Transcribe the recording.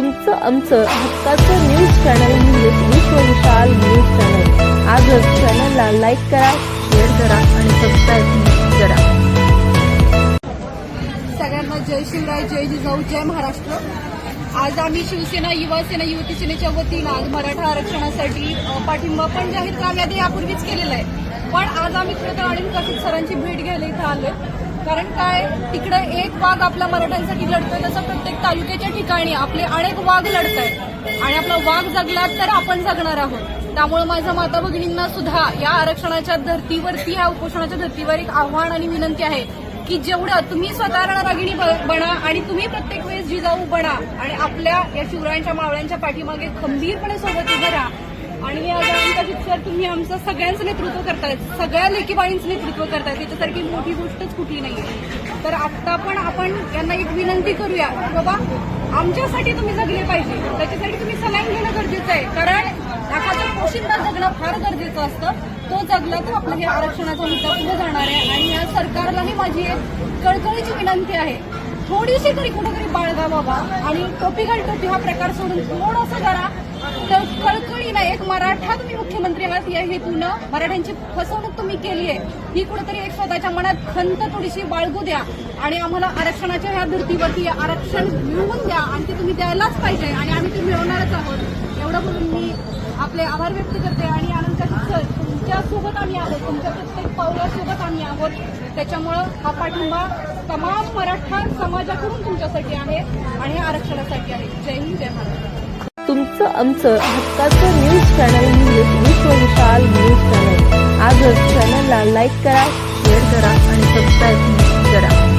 तुमचं आमचं हक्काचं न्यूज चॅनल म्हणजेच विश्व विशाल न्यूज चॅनल। आजच चॅनलला लाईक करा, शेअर करा आणि सबस्क्राईब करा। सगळ्यांना जय शिवराय, जय जिजाऊ, जय महाराष्ट्र। आज आम्ही शिवसेना, युवा सेना, युवती सेनेच्या वतीनं आज मराठा आरक्षणासाठी पाठिंबा पण जाहीर यादी यापूर्वीच केलेला आहे। पण आज आम्ही खरं तर अनिल काशीद सरांची भेट घ्यायला इथं आलोय। कारण काय, तिकडे एक वाघ आपल्या मराठ्यांसाठी लढतोय, तसं प्रत्येक तालुक्याच्या ठिकाणी आपले अनेक वाघ लढत आहेत आणि आपला वाघ जगला तर आपण जगणार आहोत। त्यामुळे माझ्या माता भगिनींना सुद्धा या आरक्षणाच्या धर्तीवरती, या उपोषणाच्या धर्तीवर एक आव्हान आणि विनंती आहे की जेवढं तुम्ही स्वतः रणरागिणी बना आणि तुम्ही प्रत्येक वेळेस जिजाऊ बना आणि आपल्या या शिवरायांच्या मावळ्यांच्या पाठीमागे खंबीरपणे सोबत उभं राहा। आणि या अनिल सर, तुम्ही आमचं सगळ्यांचं नेतृत्व करतायत, सगळ्या लेकीबाळींचं नेतृत्व करतायत, त्याच्यासारखी मोठी गोष्टच कुठली नाहीये। तर आता पण आपण यांना एक विनंती करूया की बाबा आमच्यासाठी तुम्ही जगले पाहिजे, त्याच्यासाठी तुम्ही सलाईन घेणं गरजेचं आहे। कारण एखादा पोशिंदा जगणं फार गरजेचं असतं, तो जगला तर आपलं हे आरक्षणाचा मुद्दा पुढे जाणार आहे। आणि या सरकारलाही माझी एक कळकळीची विनंती आहे, थोडीशी तरी कुठेतरी बाळगा बाबा आणि टोपी घाल टोपी हा प्रकार सोडून थोडंसं जरा तर कळकळीनं एक मराठा तुम्ही मुख्यमंत्री आहात या हेतूनं मराठ्यांची फसवणूक तुम्ही केली आहे, ही कुठेतरी एक स्वतःच्या मनात खंत थोडीशी बाळगू द्या आणि आम्हाला आरक्षणाच्या ह्या धर्तीवरती आरक्षण मिळवून द्या आणि ते तुम्ही द्यायलाच पाहिजे आणि आम्ही ते मिळवणारच आहोत। एवढं बोलून मी आपले आभार व्यक्त करते आणि अनिल काशीद सर, तुमच्यासोबत आम्ही आहोत, तुमच्या प्रत्येक पावलासोबत आम्ही आहोत। त्याच्यामुळं हा पाठिंबा तमाम मराठा समाजाकडून तुमच्यासाठी आहे आणि आरक्षणासाठी आहे। जय हिंद, जय महाराष्ट्र। तुमचं आमचं हक्काचं न्यूज चॅनल म्हणजेच विश्व विशाल न्यूज चॅनल। आजच चॅनलला लाईक करा, शेअर करा आणि सबस्क्राईब करा।